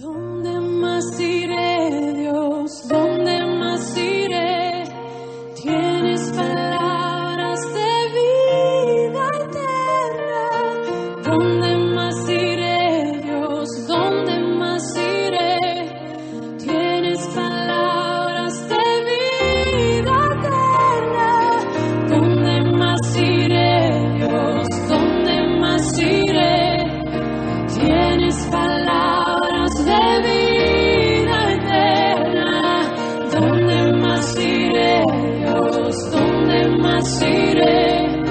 ¿Dónde más iré, Dios? ¿Dónde más iré? Tienes palabras de vida eterna. ¿Dónde más iré, Dios? ¿Dónde más iré? Tienes palabras de vida eterna. ¿Dónde más iré, Dios? ¿Dónde más iré? Tienes palabras de vida eterna. ¿Dónde más iré, Dios? ¿Dónde más iré?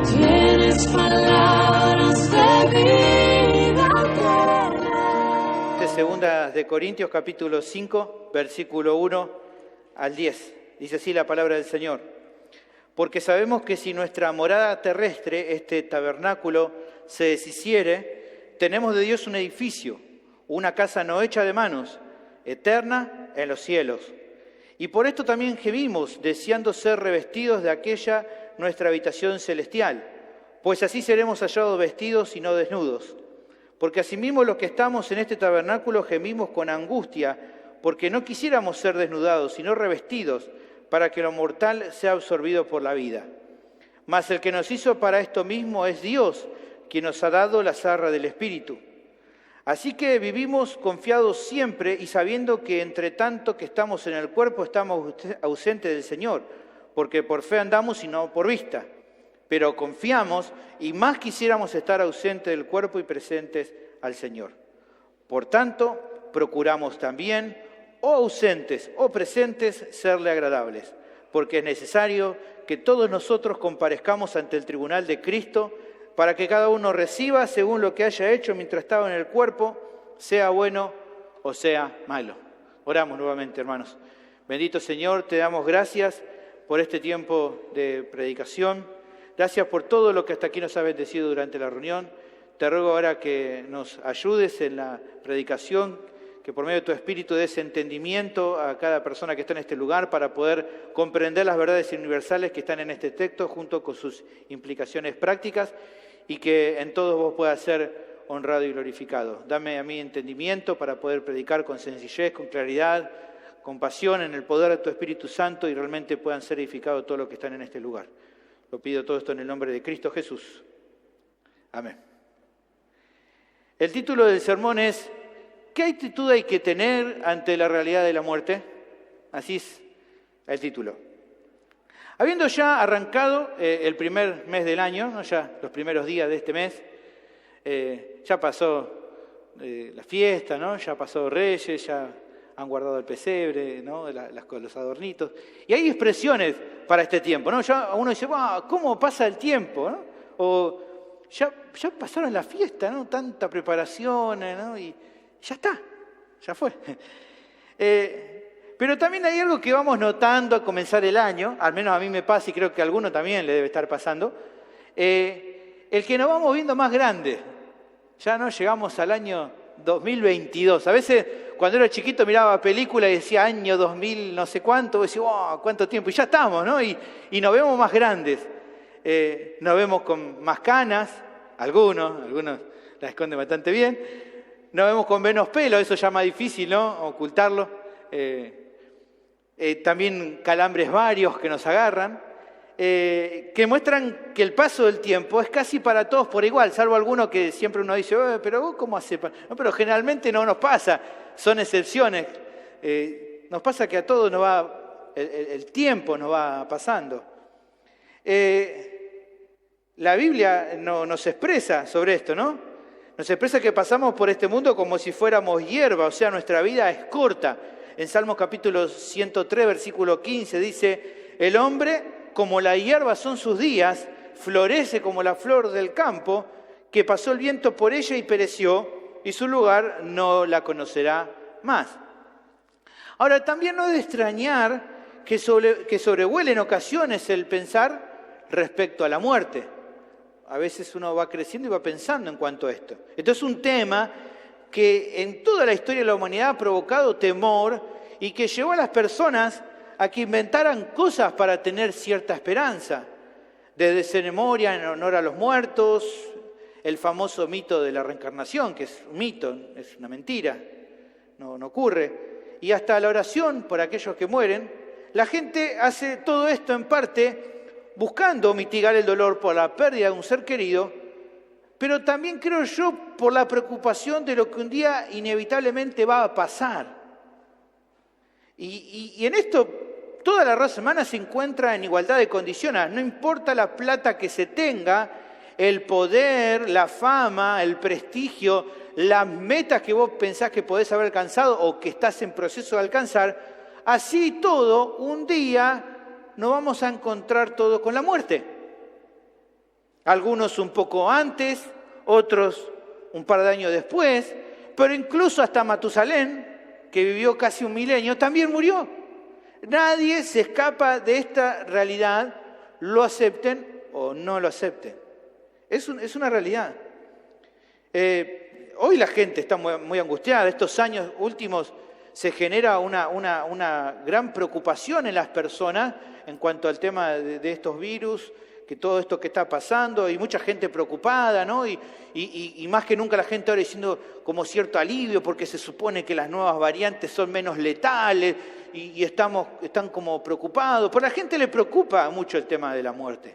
Tienes palabras de vida eterna. De Segunda de Corintios, capítulo 5, versículo 1 al 10. Dice así la palabra del Señor. Porque sabemos que si nuestra morada terrestre, este tabernáculo, se deshiciere, tenemos de Dios un edificio, una casa no hecha de manos, eterna en los cielos. Y por esto también gemimos, deseando ser revestidos de aquella nuestra habitación celestial, pues así seremos hallados vestidos y no desnudos. Porque asimismo los que estamos en este tabernáculo gemimos con angustia, porque no quisiéramos ser desnudados, sino revestidos, para que lo mortal sea absorbido por la vida. Mas el que nos hizo para esto mismo es Dios, quien nos ha dado la zarra del Espíritu. Así que vivimos confiados siempre y sabiendo que entre tanto que estamos en el cuerpo estamos ausentes del Señor, porque por fe andamos y no por vista. Pero confiamos y más quisiéramos estar ausentes del cuerpo y presentes al Señor. Por tanto, procuramos también, o ausentes o presentes, serle agradables, porque es necesario que todos nosotros comparezcamos ante el tribunal de Cristo, para que cada uno reciba según lo que haya hecho mientras estaba en el cuerpo, sea bueno o sea malo. Oramos nuevamente, hermanos. Bendito Señor, te damos gracias por este tiempo de predicación. Gracias por todo lo que hasta aquí nos has bendecido durante la reunión. Te ruego ahora que nos ayudes en la predicación, que por medio de tu Espíritu des entendimiento a cada persona que está en este lugar para poder comprender las verdades universales que están en este texto junto con sus implicaciones prácticas, y que en todos vos puedas ser honrado y glorificado. Dame a mí entendimiento para poder predicar con sencillez, con claridad, con pasión, en el poder de tu Espíritu Santo, y realmente puedan ser edificados todos los que están en este lugar. Lo pido todo esto en el nombre de Cristo Jesús. Amén. El título del sermón es ¿qué actitud hay que tener ante la realidad de la muerte? Así es el título. Habiendo ya arrancado el primer mes del año, ¿no? Ya los primeros días de este mes, ya pasó la fiesta, ¿no? Ya pasó Reyes, ya han guardado el pesebre, ¿no? Los adornitos. Y hay expresiones para este tiempo, ¿no? Ya uno dice, ¿cómo pasa el tiempo? ¿No? O ya pasaron la fiesta, ¿no? Tanta preparación, ¿no? Y ya está, ya fue. Pero también hay algo que vamos notando a comenzar el año, al menos a mí me pasa y creo que a alguno también le debe estar pasando, el que nos vamos viendo más grande. Ya no llegamos al año 2022. A veces cuando era chiquito miraba películas y decía año 2000 no sé cuánto, y decía, wow, cuánto tiempo, y ya estamos, ¿no? Y nos vemos más grandes, nos vemos con más canas, algunos la esconden bastante bien, nos vemos con menos pelo, eso ya es más difícil, ¿no? Ocultarlo. También calambres varios que nos agarran, que muestran que el paso del tiempo es casi para todos por igual, salvo algunos que siempre uno dice, pero vos ¿cómo hace? No, pero generalmente no nos pasa, son excepciones. Nos pasa que a todos nos va, el tiempo nos va pasando. La Biblia nos expresa sobre esto, ¿no? Nos expresa que pasamos por este mundo como si fuéramos hierba, o sea, nuestra vida es corta. En Salmos capítulo 103, versículo 15, dice, el hombre, como la hierba son sus días, florece como la flor del campo, que pasó el viento por ella y pereció, y su lugar no la conocerá más. Ahora, también no es de extrañar que sobrevuele en ocasiones el pensar respecto a la muerte. A veces uno va creciendo y va pensando en cuanto a esto. Esto es un tema que en toda la historia de la humanidad ha provocado temor y que llevó a las personas a que inventaran cosas para tener cierta esperanza. Desde ceremonia en honor a los muertos, el famoso mito de la reencarnación, que es un mito, es una mentira. no ocurre. Y hasta la oración por aquellos que mueren, la gente hace todo esto en parte buscando mitigar el dolor por la pérdida de un ser querido, pero también creo yo por la preocupación de lo que un día inevitablemente va a pasar. Y en esto toda la raza humana se encuentra en igualdad de condiciones, no importa la plata que se tenga, el poder, la fama, el prestigio, las metas que vos pensás que podés haber alcanzado o que estás en proceso de alcanzar, así todo, un día nos vamos a encontrar todo con la muerte. Algunos un poco antes, otros un par de años después, pero incluso hasta Matusalén, que vivió casi 1 milenio, también murió. Nadie se escapa de esta realidad, lo acepten o no lo acepten. Es una realidad. Hoy la gente está muy angustiada. Estos años últimos se genera una gran preocupación en las personas en cuanto al tema de estos virus, que todo esto que está pasando, y mucha gente preocupada, ¿no? Y más que nunca la gente ahora diciendo como cierto alivio, porque se supone que las nuevas variantes son menos letales, y están como preocupados. Pero a la gente le preocupa mucho el tema de la muerte.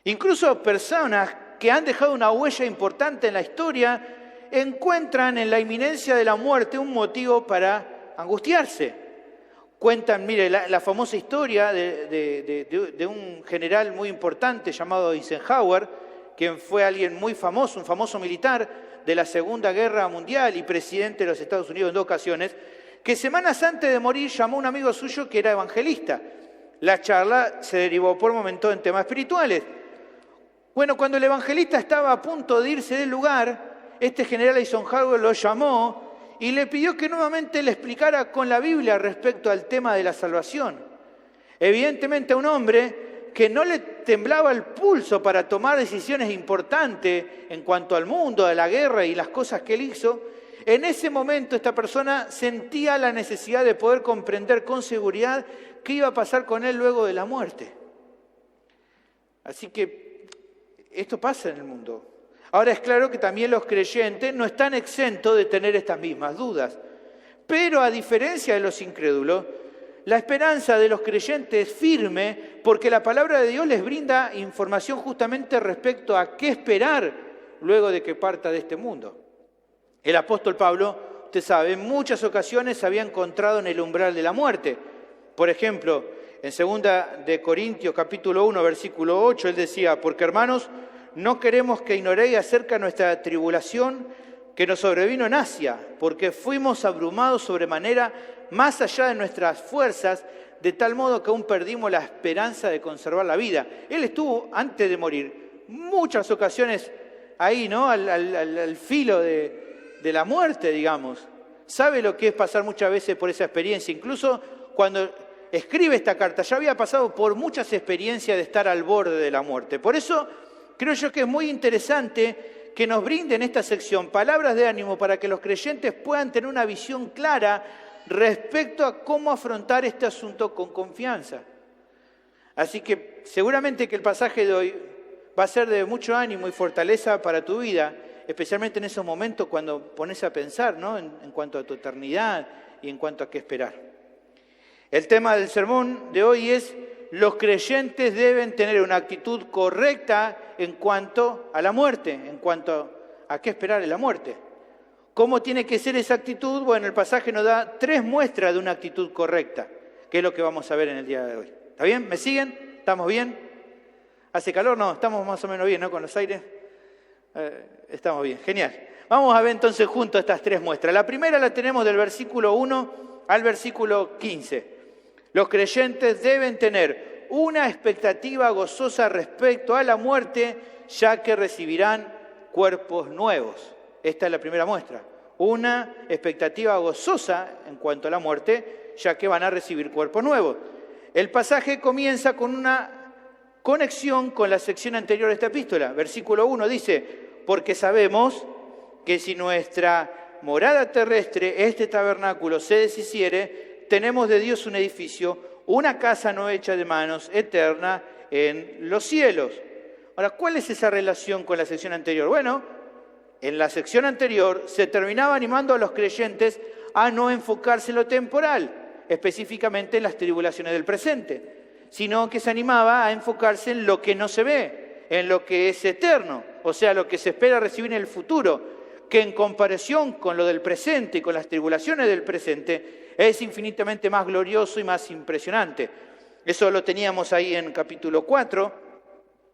Incluso personas que han dejado una huella importante en la historia encuentran en la inminencia de la muerte un motivo para angustiarse. Cuentan, mire, la famosa historia de un general muy importante llamado Eisenhower, quien fue alguien muy famoso, un famoso militar de la Segunda Guerra Mundial y presidente de los Estados Unidos en 2 ocasiones, que semanas antes de morir llamó a un amigo suyo que era evangelista. La charla se derivó por momentos en temas espirituales. Bueno, cuando el evangelista estaba a punto de irse del lugar, este general Eisenhower lo llamó y le pidió que nuevamente le explicara con la Biblia respecto al tema de la salvación. Evidentemente a un hombre que no le temblaba el pulso para tomar decisiones importantes en cuanto al mundo, a la guerra y las cosas que él hizo, en ese momento esta persona sentía la necesidad de poder comprender con seguridad qué iba a pasar con él luego de la muerte. Así que esto pasa en el mundo. Ahora es claro que también los creyentes no están exentos de tener estas mismas dudas. Pero a diferencia de los incrédulos, la esperanza de los creyentes es firme porque la palabra de Dios les brinda información justamente respecto a qué esperar luego de que parta de este mundo. El apóstol Pablo, usted sabe, en muchas ocasiones se había encontrado en el umbral de la muerte. Por ejemplo, en 2 de Corintios capítulo 1, versículo 8, él decía, porque hermanos, no queremos que ignoréis acerca de nuestra tribulación que nos sobrevino en Asia, porque fuimos abrumados sobremanera más allá de nuestras fuerzas, de tal modo que aún perdimos la esperanza de conservar la vida. Él estuvo, antes de morir, muchas ocasiones ahí, ¿no? Al filo de la muerte, digamos. Sabe lo que es pasar muchas veces por esa experiencia. Incluso cuando escribe esta carta, ya había pasado por muchas experiencias de estar al borde de la muerte. Por eso creo yo que es muy interesante que nos brinde en esta sección palabras de ánimo para que los creyentes puedan tener una visión clara respecto a cómo afrontar este asunto con confianza. Así que seguramente que el pasaje de hoy va a ser de mucho ánimo y fortaleza para tu vida, especialmente en esos momentos cuando pones a pensar, ¿no? en cuanto a tu eternidad y en cuanto a qué esperar. El tema del sermón de hoy es: los creyentes deben tener una actitud correcta en cuanto a la muerte, en cuanto a qué esperar en la muerte. ¿Cómo tiene que ser esa actitud? Bueno, el pasaje nos da 3 muestras de una actitud correcta, que es lo que vamos a ver en el día de hoy. ¿Está bien? ¿Me siguen? ¿Estamos bien? ¿Hace calor? No, estamos más o menos bien, ¿no? Con los aires. Estamos bien, genial. Vamos a ver entonces juntos estas 3 muestras. La primera la tenemos del versículo 1 al versículo 15. Los creyentes deben tener una expectativa gozosa respecto a la muerte, ya que recibirán cuerpos nuevos. Esta es la primera muestra. Una expectativa gozosa en cuanto a la muerte, ya que van a recibir cuerpos nuevos. El pasaje comienza con una conexión con la sección anterior de esta epístola. Versículo 1 dice, porque sabemos que si nuestra morada terrestre, este tabernáculo, se deshiciere, tenemos de Dios un edificio, una casa no hecha de manos, eterna en los cielos. Ahora, ¿cuál es esa relación con la sección anterior? Bueno, en la sección anterior se terminaba animando a los creyentes a no enfocarse en lo temporal, específicamente en las tribulaciones del presente, sino que se animaba a enfocarse en lo que no se ve, en lo que es eterno, o sea, lo que se espera recibir en el futuro, que en comparación con lo del presente y con las tribulaciones del presente es infinitamente más glorioso y más impresionante. Eso lo teníamos ahí en capítulo 4.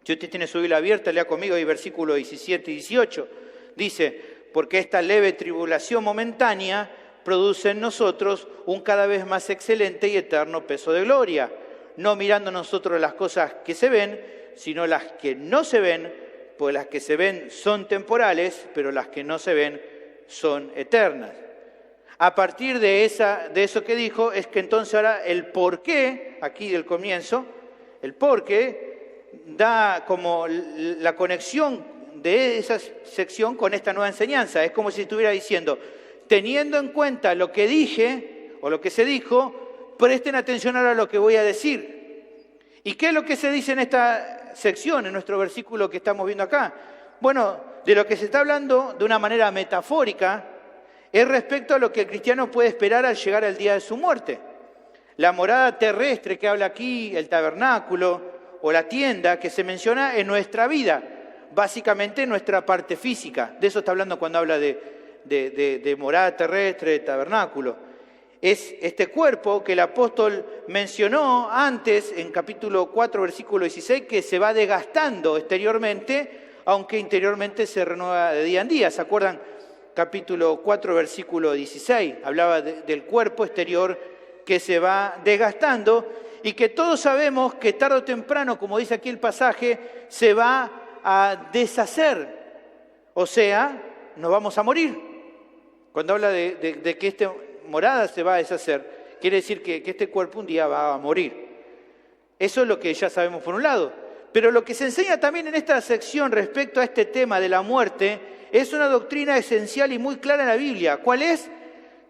Si usted tiene su Biblia abierta, lea conmigo ahí versículos 17 y 18. Dice, porque esta leve tribulación momentánea produce en nosotros un cada vez más excelente y eterno peso de gloria, no mirando nosotros las cosas que se ven, sino las que no se ven, pues las que se ven son temporales, pero las que no se ven son eternas. A partir de eso que dijo, es que entonces ahora el porqué, aquí del comienzo, el porqué da como la conexión de esa sección con esta nueva enseñanza. Es como si estuviera diciendo, teniendo en cuenta lo que dije o lo que se dijo, presten atención ahora a lo que voy a decir. ¿Y qué es lo que se dice en esta sección, en nuestro versículo que estamos viendo acá? Bueno, de lo que se está hablando de una manera metafórica es respecto a lo que el cristiano puede esperar al llegar al día de su muerte. La morada terrestre que habla aquí, el tabernáculo o la tienda que se menciona en nuestra vida, básicamente en nuestra parte física. De eso está hablando cuando habla de morada terrestre, de tabernáculo. Es este cuerpo que el apóstol mencionó antes en capítulo 4, versículo 16, que se va desgastando exteriormente, aunque interiormente se renueva de día en día. ¿Se acuerdan? Capítulo 4, versículo 16, hablaba del cuerpo exterior que se va desgastando y que todos sabemos que tarde o temprano, como dice aquí el pasaje, se va a deshacer. O sea, nos vamos a morir. Cuando habla de que esta morada se va a deshacer, quiere decir que este cuerpo un día va a morir. Eso es lo que ya sabemos por un lado. Pero lo que se enseña también en esta sección respecto a este tema de la muerte es una doctrina esencial y muy clara en la Biblia. ¿Cuál es?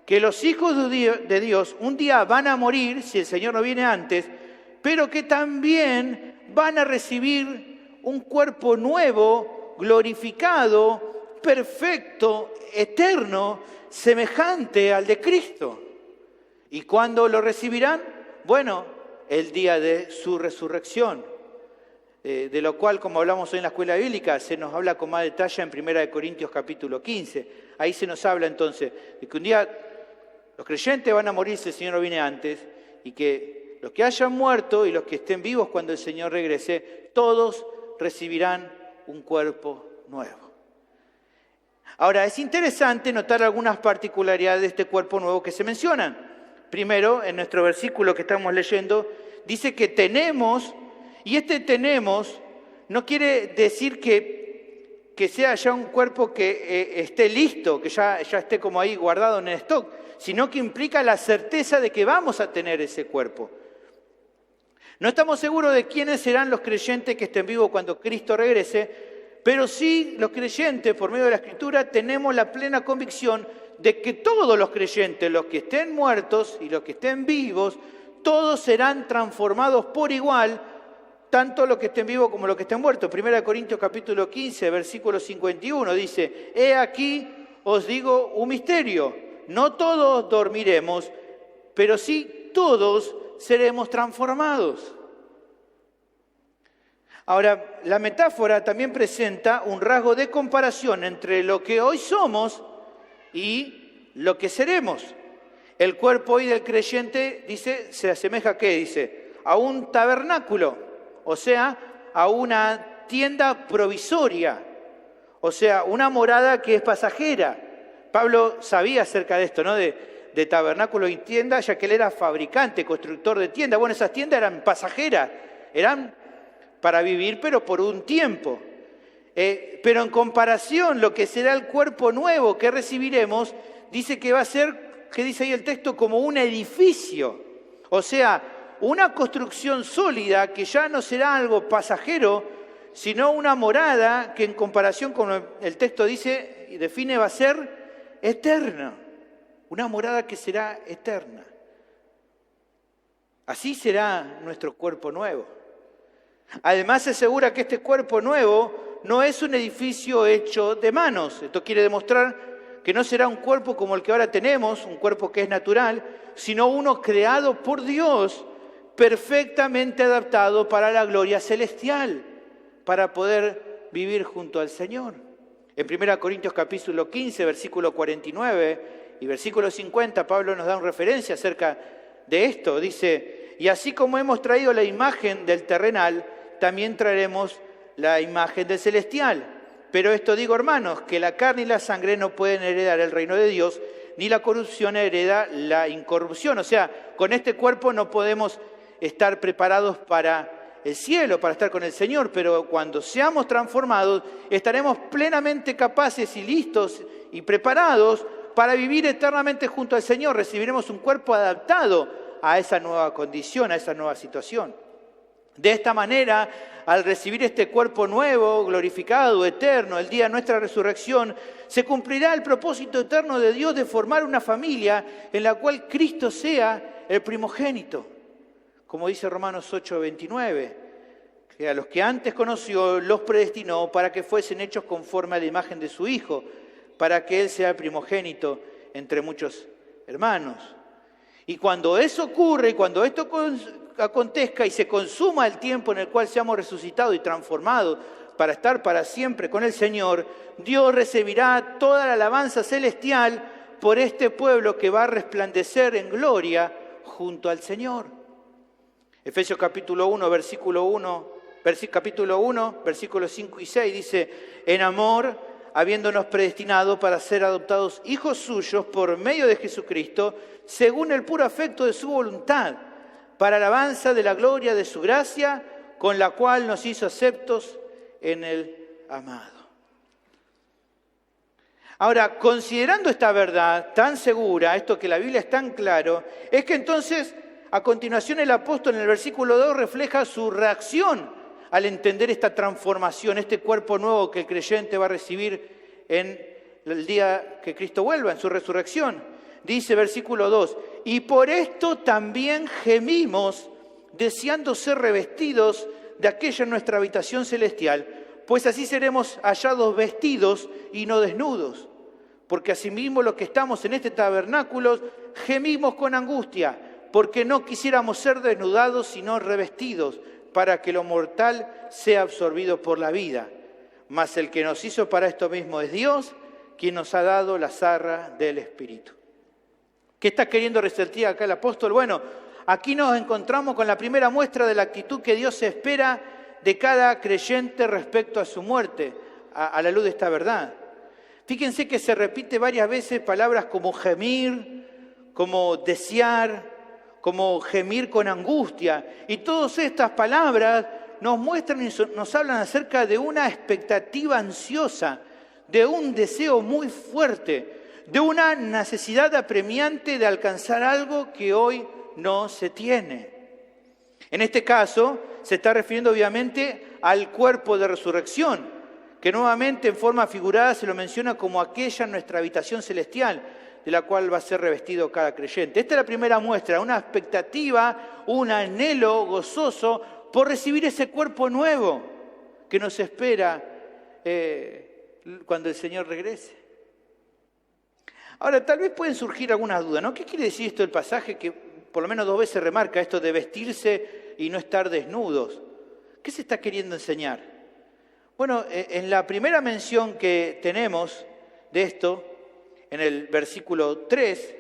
Que los hijos de Dios un día van a morir, si el Señor no viene antes, pero que también van a recibir un cuerpo nuevo, glorificado, perfecto, eterno, semejante al de Cristo. ¿Y cuándo lo recibirán? Bueno, el día de su resurrección. De lo cual, como hablamos hoy en la escuela bíblica, se nos habla con más detalle en 1 Corintios capítulo 15. Ahí se nos habla entonces de que un día los creyentes van a morir si el Señor no viene antes, y que los que hayan muerto y los que estén vivos cuando el Señor regrese, todos recibirán un cuerpo nuevo. Ahora, es interesante notar algunas particularidades de este cuerpo nuevo que se mencionan. Primero, en nuestro versículo que estamos leyendo, dice que tenemos. Y este tenemos no quiere decir que sea ya un cuerpo que esté listo, que ya esté como ahí guardado en el stock, sino que implica la certeza de que vamos a tener ese cuerpo. No estamos seguros de quiénes serán los creyentes que estén vivos cuando Cristo regrese, pero sí los creyentes, por medio de la Escritura, tenemos la plena convicción de que todos los creyentes, los que estén muertos y los que estén vivos, todos serán transformados por igual, tanto los que estén vivos como los que estén muertos. 1 Corintios capítulo 15, versículo 51 dice, he aquí os digo un misterio, no todos dormiremos, pero sí todos seremos transformados. Ahora, la metáfora también presenta un rasgo de comparación entre lo que hoy somos y lo que seremos. El cuerpo hoy del creyente, dice, se asemeja a ¿qué? Dice, a un tabernáculo. O sea, a una tienda provisoria, o sea, una morada que es pasajera. Pablo sabía acerca de esto, ¿no? De tabernáculo y tienda, ya que él era fabricante, constructor de tiendas. Bueno, esas tiendas eran pasajeras, eran para vivir, pero por un tiempo. Pero en comparación, lo que será el cuerpo nuevo que recibiremos, dice que va a ser, que dice ahí el texto, como un edificio. O sea, una construcción sólida que ya no será algo pasajero, sino una morada que en comparación con el texto dice y define va a ser eterna. Una morada que será eterna. Así será nuestro cuerpo nuevo. Además se asegura que este cuerpo nuevo no es un edificio hecho de manos. Esto quiere demostrar que no será un cuerpo como el que ahora tenemos, un cuerpo que es natural, sino uno creado por Dios, perfectamente adaptado para la gloria celestial, para poder vivir junto al Señor. En 1 Corintios capítulo 15, versículo 49 y versículo 50, Pablo nos da una referencia acerca de esto. Dice, y así como hemos traído la imagen del terrenal, también traeremos la imagen del celestial. Pero esto digo, hermanos, que la carne y la sangre no pueden heredar el reino de Dios, ni la corrupción hereda la incorrupción. O sea, con este cuerpo no podemos estar preparados para el cielo, para estar con el Señor, pero cuando seamos transformados, estaremos plenamente capaces y listos y preparados para vivir eternamente junto al Señor. Recibiremos un cuerpo adaptado a esa nueva condición, a esa nueva situación. De esta manera, al recibir este cuerpo nuevo, glorificado, eterno, el día de nuestra resurrección, se cumplirá el propósito eterno de Dios de formar una familia en la cual Cristo sea el primogénito. Como dice Romanos 8:29, que a los que antes conoció los predestinó para que fuesen hechos conforme a la imagen de su Hijo, para que Él sea el primogénito entre muchos hermanos. Y cuando eso ocurre, y cuando esto acontezca y se consuma el tiempo en el cual seamos resucitados y transformados para estar para siempre con el Señor, Dios recibirá toda la alabanza celestial por este pueblo que va a resplandecer en gloria junto al Señor. Efesios capítulo 1, versículos 5 y 6 dice, en amor, habiéndonos predestinado para ser adoptados hijos suyos por medio de Jesucristo, según el puro afecto de su voluntad, para alabanza de la gloria de su gracia, con la cual nos hizo aceptos en el amado. Ahora, considerando esta verdad tan segura, esto que la Biblia es tan claro, es que entonces, a continuación el apóstol en el versículo 2 refleja su reacción al entender esta transformación, este cuerpo nuevo que el creyente va a recibir en el día que Cristo vuelva, en su resurrección. Dice versículo 2, y por esto también gemimos, deseando ser revestidos de aquella nuestra habitación celestial, pues así seremos hallados vestidos y no desnudos. Porque asimismo los que estamos en este tabernáculo gemimos con angustia, porque no quisiéramos ser desnudados sino revestidos, para que lo mortal sea absorbido por la vida. Mas el que nos hizo para esto mismo es Dios, quien nos ha dado la zarra del Espíritu. ¿Qué está queriendo resaltar acá el apóstol? Bueno, aquí nos encontramos con la primera muestra de la actitud que Dios espera de cada creyente respecto a su muerte, a la luz de esta verdad. Fíjense que se repite varias veces palabras como gemir, como desear, como gemir con angustia. Y todas estas palabras nos muestran y nos hablan acerca de una expectativa ansiosa, de un deseo muy fuerte, de una necesidad apremiante de alcanzar algo que hoy no se tiene. En este caso, se está refiriendo obviamente al cuerpo de resurrección, que nuevamente en forma figurada se lo menciona como aquella nuestra habitación celestial, de la cual va a ser revestido cada creyente. Esta es la primera muestra, una expectativa, un anhelo gozoso por recibir ese cuerpo nuevo que nos espera cuando el Señor regrese. Ahora, tal vez pueden surgir algunas dudas, ¿no? ¿Qué quiere decir esto del pasaje que por lo menos 2 veces remarca esto de vestirse y no estar desnudos? ¿Qué se está queriendo enseñar? Bueno, en la primera mención que tenemos de esto, en el versículo 3,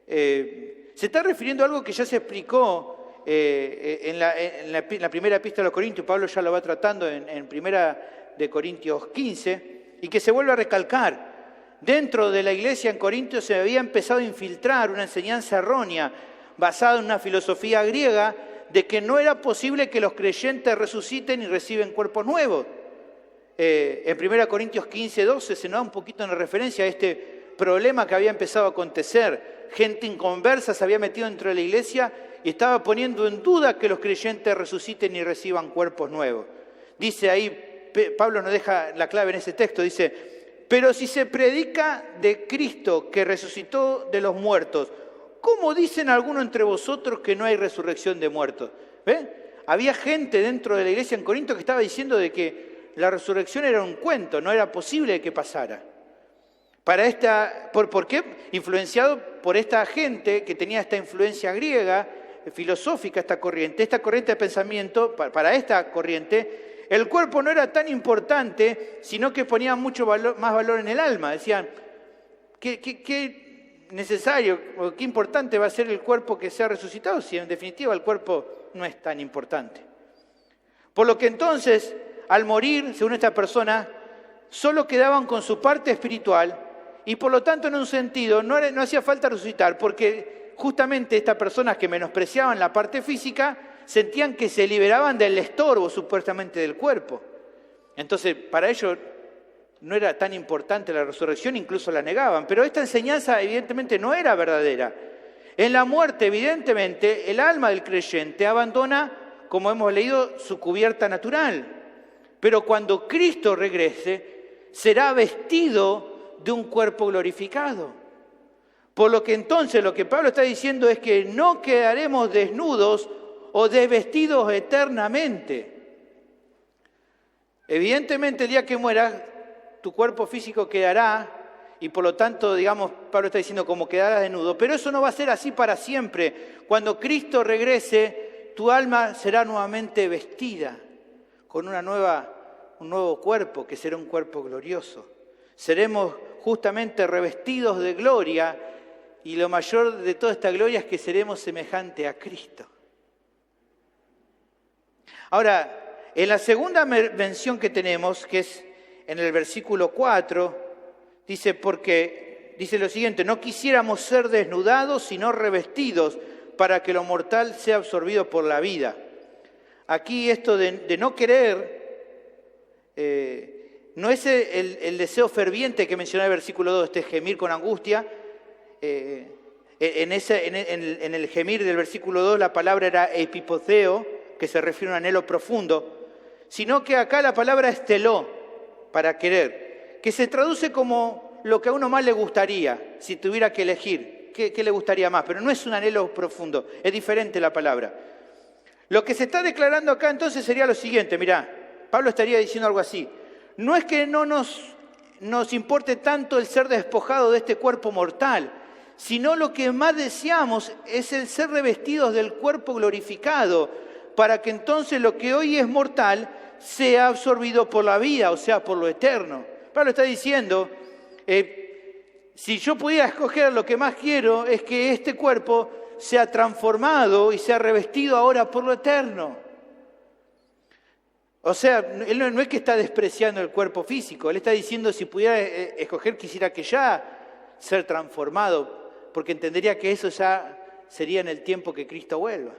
se está refiriendo a algo que ya se explicó en la primera epístola a los Corintios. Pablo ya lo va tratando en primera de Corintios 15, y que se vuelve a recalcar. Dentro de la iglesia en Corintios se había empezado a infiltrar una enseñanza errónea basada en una filosofía griega de que no era posible que los creyentes resuciten y reciben cuerpos nuevos. En 1 Corintios 15, 12 se nos da un poquito en referencia a este problema que había empezado a acontecer. Gente inconversa se había metido dentro de la iglesia y estaba poniendo en duda que los creyentes resuciten y reciban cuerpos nuevos. Dice ahí, Pablo nos deja la clave en ese texto, dice, pero si se predica de Cristo que resucitó de los muertos, ¿cómo dicen algunos entre vosotros que no hay resurrección de muertos? ¿Ven? Había gente dentro de la iglesia en Corinto que estaba diciendo de que la resurrección era un cuento, no era posible que pasara. ¿Por qué? Influenciado por esta gente que tenía esta influencia griega, filosófica, esta corriente de pensamiento, para esta corriente, el cuerpo no era tan importante, sino que ponía mucho más valor en el alma. Decían, ¿qué necesario o qué importante va a ser el cuerpo que sea resucitado si en definitiva el cuerpo no es tan importante? Por lo que entonces, al morir, según esta persona, solo quedaban con su parte espiritual y por lo tanto en un sentido no hacía falta resucitar porque justamente estas personas que menospreciaban la parte física sentían que se liberaban del estorbo supuestamente del cuerpo. Entonces para ellos no era tan importante la resurrección, incluso la negaban. Pero esta enseñanza evidentemente no era verdadera. En la muerte evidentemente el alma del creyente abandona, como hemos leído, su cubierta natural. Pero cuando Cristo regrese será vestido de un cuerpo glorificado. Por lo que entonces lo que Pablo está diciendo es que no quedaremos desnudos o desvestidos eternamente. Evidentemente el día que mueras, tu cuerpo físico quedará y por lo tanto, digamos, Pablo está diciendo como quedarás desnudo. Pero eso no va a ser así para siempre. Cuando Cristo regrese, tu alma será nuevamente vestida con un nuevo cuerpo que será un cuerpo glorioso. Seremos justamente revestidos de gloria y lo mayor de toda esta gloria es que seremos semejantes a Cristo. Ahora, en la segunda mención que tenemos, que es en el versículo 4, dice lo siguiente: no quisiéramos ser desnudados, sino revestidos, para que lo mortal sea absorbido por la vida. Aquí esto de no querer, no es el deseo ferviente que mencionaba el versículo 2, gemir con angustia. En el gemir del versículo 2 la palabra era epipoteo, que se refiere a un anhelo profundo, sino que acá la palabra es teló, para querer, que se traduce como lo que a uno más le gustaría, si tuviera que elegir, qué le gustaría más, pero no es un anhelo profundo, es diferente la palabra. Lo que se está declarando acá entonces sería lo siguiente, mirá, Pablo estaría diciendo algo así: no es que no nos importe tanto el ser despojado de este cuerpo mortal, sino lo que más deseamos es el ser revestidos del cuerpo glorificado, para que entonces lo que hoy es mortal sea absorbido por la vida, o sea, por lo eterno. Pablo está diciendo, si yo pudiera escoger, lo que más quiero es que este cuerpo sea transformado y sea revestido ahora por lo eterno. O sea, él no es que está despreciando el cuerpo físico, él está diciendo, si pudiera escoger, quisiera que ya ser transformado, porque entendería que eso ya sería en el tiempo que Cristo vuelva.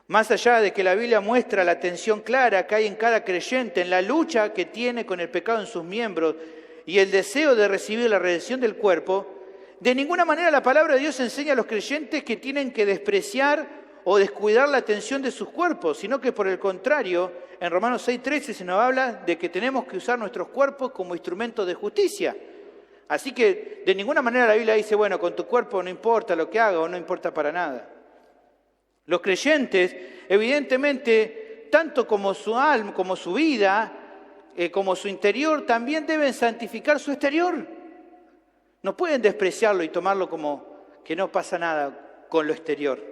Más allá de que la Biblia muestra la tensión clara que hay en cada creyente, en la lucha que tiene con el pecado en sus miembros y el deseo de recibir la redención del cuerpo, de ninguna manera la palabra de Dios enseña a los creyentes que tienen que despreciar o descuidar la atención de sus cuerpos, sino que por el contrario, en Romanos 6:13 se nos habla de que tenemos que usar nuestros cuerpos como instrumentos de justicia. Así que de ninguna manera la Biblia dice, bueno, con tu cuerpo no importa lo que haga o no importa para nada. Los creyentes, evidentemente, tanto como su alma, como su vida, como su interior, también deben santificar su exterior. No pueden despreciarlo y tomarlo como que no pasa nada con lo exterior.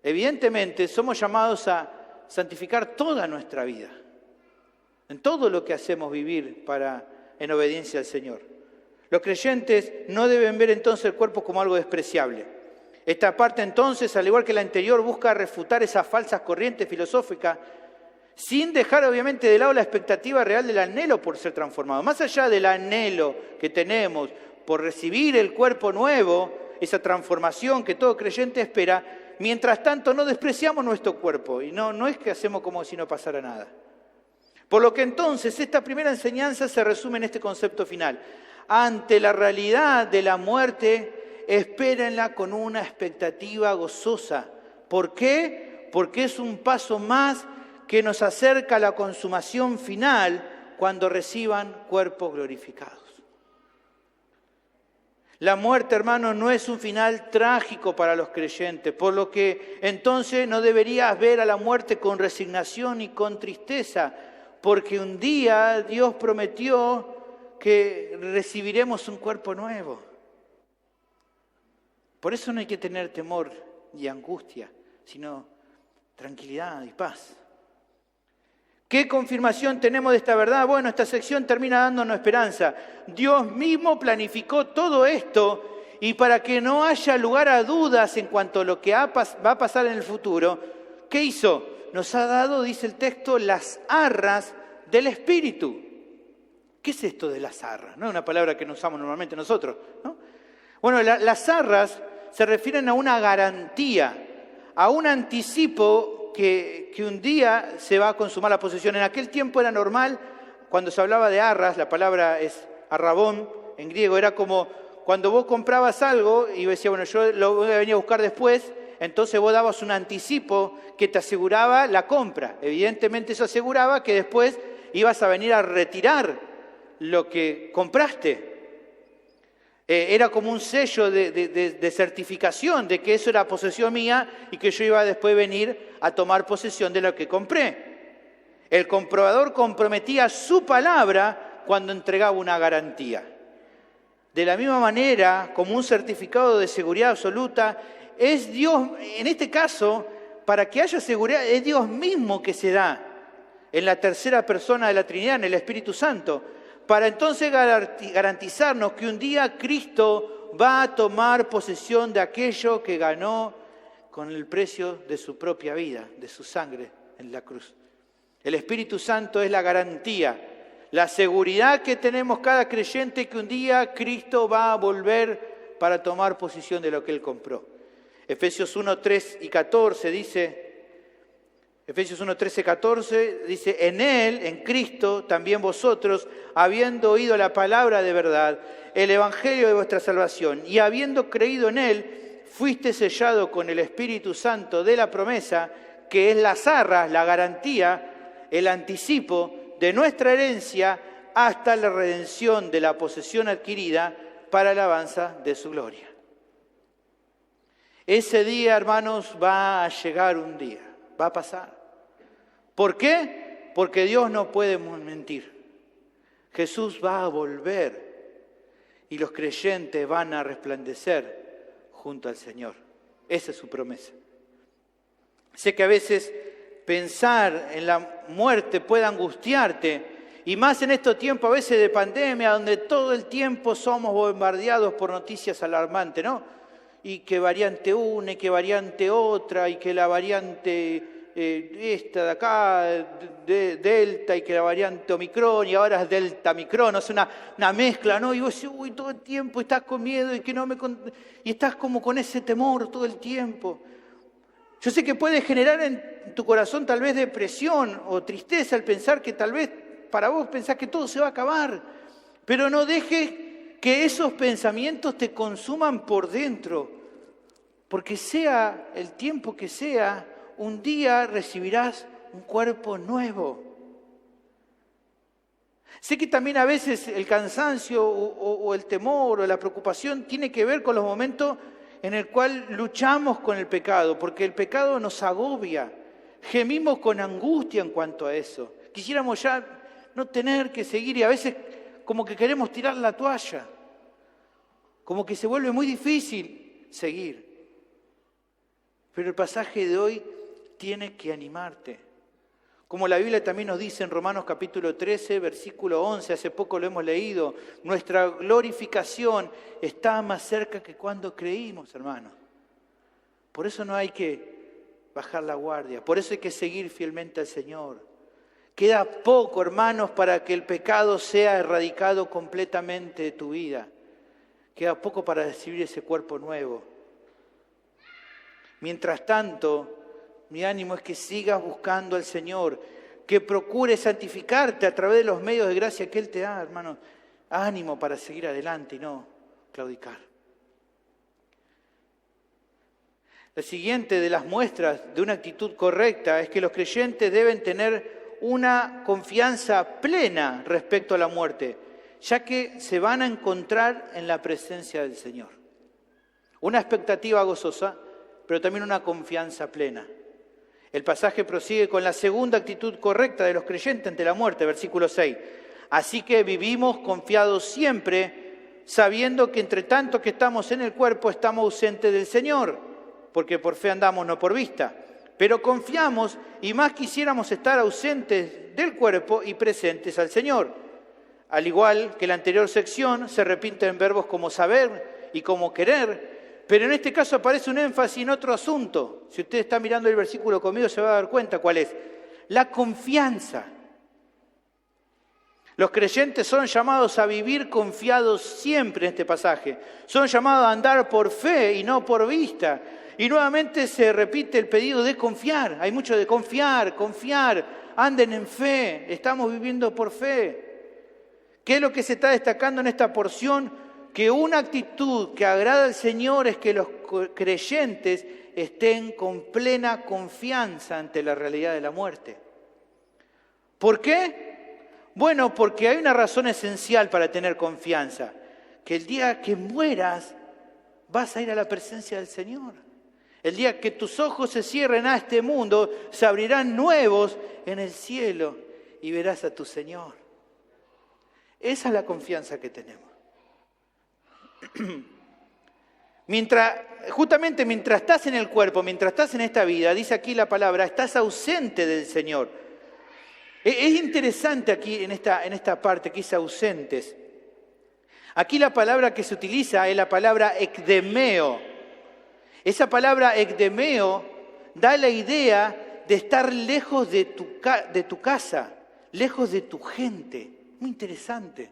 Evidentemente, somos llamados a santificar toda nuestra vida, en todo lo que hacemos vivir en obediencia al Señor. Los creyentes no deben ver entonces el cuerpo como algo despreciable. Esta parte entonces, al igual que la anterior, busca refutar esas falsas corrientes filosóficas sin dejar obviamente de lado la expectativa real del anhelo por ser transformado. Más allá del anhelo que tenemos por recibir el cuerpo nuevo, esa transformación que todo creyente espera, mientras tanto no despreciamos nuestro cuerpo y no es que hacemos como si no pasara nada. Por lo que entonces esta primera enseñanza se resume en este concepto final. Ante la realidad de la muerte, espérenla con una expectativa gozosa. ¿Por qué? Porque es un paso más que nos acerca a la consumación final cuando reciban cuerpos glorificados. La muerte, hermanos, no es un final trágico para los creyentes, por lo que entonces no deberías ver a la muerte con resignación y con tristeza, porque un día Dios prometió que recibiremos un cuerpo nuevo. Por eso no hay que tener temor y angustia, sino tranquilidad y paz. ¿Qué confirmación tenemos de esta verdad? Bueno, esta sección termina dándonos esperanza. Dios mismo planificó todo esto y para que no haya lugar a dudas en cuanto a lo que va a pasar en el futuro, ¿qué hizo? Nos ha dado, dice el texto, las arras del Espíritu. ¿Qué es esto de las arras? No es una palabra que no usamos normalmente nosotros, ¿no? Bueno, las arras se refieren a una garantía, a un anticipo que un día se va a consumar la posesión. En aquel tiempo era normal, cuando se hablaba de arras, la palabra es arrabón en griego, era como cuando vos comprabas algo y decías, bueno, yo lo voy a venir a buscar después, entonces vos dabas un anticipo que te aseguraba la compra. Evidentemente eso aseguraba que después ibas a venir a retirar lo que compraste. Era como un sello de certificación de que eso era posesión mía y que yo iba a después venir a tomar posesión de lo que compré. El comprador comprometía su palabra cuando entregaba una garantía. De la misma manera, como un certificado de seguridad absoluta, es Dios, en este caso, para que haya seguridad, es Dios mismo que se da en la tercera persona de la Trinidad, en el Espíritu Santo, para entonces garantizarnos que un día Cristo va a tomar posesión de aquello que ganó con el precio de su propia vida, de su sangre en la cruz. El Espíritu Santo es la garantía, la seguridad que tenemos cada creyente que un día Cristo va a volver para tomar posesión de lo que Él compró. Efesios 1, 3 y 14 dice... Efesios 1, 13, 14 dice, en Él, en Cristo, también vosotros, habiendo oído la palabra de verdad, el evangelio de vuestra salvación, y habiendo creído en Él, fuiste sellado con el Espíritu Santo de la promesa, que es las arras, la garantía, el anticipo de nuestra herencia hasta la redención de la posesión adquirida para la alabanza de su gloria. Ese día, hermanos, va a llegar un día, va a pasar. ¿Por qué? Porque Dios no puede mentir. Jesús va a volver y los creyentes van a resplandecer junto al Señor. Esa es su promesa. Sé que a veces pensar en la muerte puede angustiarte, y más en estos tiempos a veces de pandemia, donde todo el tiempo somos bombardeados por noticias alarmantes, ¿no? Y que variante una, y que variante otra, y que la variante esta de acá, de Delta, y que la variante Omicron, y ahora es Delta Micron, o sea, una mezcla, ¿no? Y vos decís, uy, todo el tiempo estás con miedo y y estás como con ese temor todo el tiempo. Yo sé que puede generar en tu corazón tal vez depresión o tristeza al pensar que tal vez para vos pensás que todo se va a acabar, pero no dejes que esos pensamientos te consuman por dentro, porque sea el tiempo que sea, un día recibirás un cuerpo nuevo. Sé que también a veces el cansancio o el temor o la preocupación tiene que ver con los momentos en el cual luchamos con el pecado, porque el pecado nos agobia, gemimos con angustia en cuanto a eso. Quisiéramos ya no tener que seguir y a veces como que queremos tirar la toalla, como que se vuelve muy difícil seguir. Pero el pasaje de hoy tiene que animarte. Como la Biblia también nos dice en Romanos capítulo 13, versículo 11, hace poco lo hemos leído, nuestra glorificación está más cerca que cuando creímos, hermanos. Por eso no hay que bajar la guardia, por eso hay que seguir fielmente al Señor. Queda poco, hermanos, para que el pecado sea erradicado completamente de tu vida. Queda poco para recibir ese cuerpo nuevo. Mientras tanto, mi ánimo es que sigas buscando al Señor, que procures santificarte a través de los medios de gracia que Él te da, hermano. Ánimo para seguir adelante y no claudicar. La siguiente de las muestras de una actitud correcta es que los creyentes deben tener una confianza plena respecto a la muerte, ya que se van a encontrar en la presencia del Señor. Una expectativa gozosa, pero también una confianza plena. El pasaje prosigue con la segunda actitud correcta de los creyentes ante la muerte, versículo 6. Así que vivimos confiados siempre, sabiendo que entre tanto que estamos en el cuerpo estamos ausentes del Señor, porque por fe andamos, no por vista. Pero confiamos y más quisiéramos estar ausentes del cuerpo y presentes al Señor. Al igual que la anterior sección, se repiten verbos como saber y como querer, pero en este caso aparece un énfasis en otro asunto. Si usted está mirando el versículo conmigo se va a dar cuenta cuál es. La confianza. Los creyentes son llamados a vivir confiados siempre en este pasaje. Son llamados a andar por fe y no por vista. Y nuevamente se repite el pedido de confiar. Hay mucho de confiar, anden en fe, estamos viviendo por fe. ¿Qué es lo que se está destacando en esta porción? Que una actitud que agrada al Señor es que los creyentes estén con plena confianza ante la realidad de la muerte. ¿Por qué? Bueno, porque hay una razón esencial para tener confianza. Que el día que mueras vas a ir a la presencia del Señor. El día que tus ojos se cierren a este mundo, se abrirán nuevos en el cielo y verás a tu Señor. Esa es la confianza que tenemos. Justamente mientras estás en el cuerpo, mientras estás en esta vida, dice aquí la palabra, estás ausente del Señor. Es interesante aquí en esta parte que dice ausentes. Aquí la palabra que se utiliza es la palabra ekdemeo. Esa palabra ekdemeo da la idea de estar lejos de tu casa, lejos de tu gente. Muy interesante.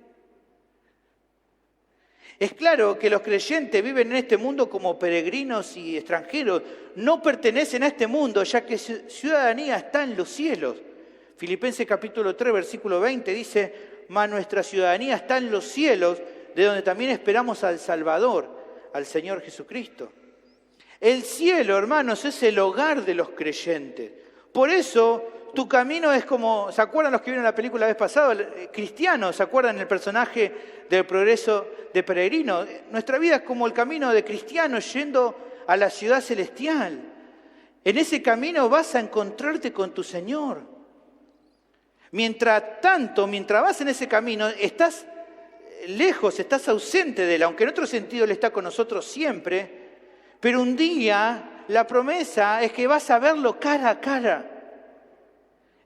Es claro que los creyentes viven en este mundo como peregrinos y extranjeros. No pertenecen a este mundo, ya que su ciudadanía está en los cielos. Filipenses capítulo 3, versículo 20 dice, mas nuestra ciudadanía está en los cielos, de donde también esperamos al Salvador, al Señor Jesucristo. El cielo, hermanos, es el hogar de los creyentes. Por eso, tu camino es como, ¿se acuerdan los que vieron la película la vez pasada? Cristianos, ¿se acuerdan el personaje del progreso de peregrino? Nuestra vida es como el camino de cristianos yendo a la ciudad celestial. En ese camino vas a encontrarte con tu Señor. Mientras vas en ese camino, estás lejos, estás ausente de Él, aunque en otro sentido Él está con nosotros siempre, pero un día la promesa es que vas a verlo cara a cara.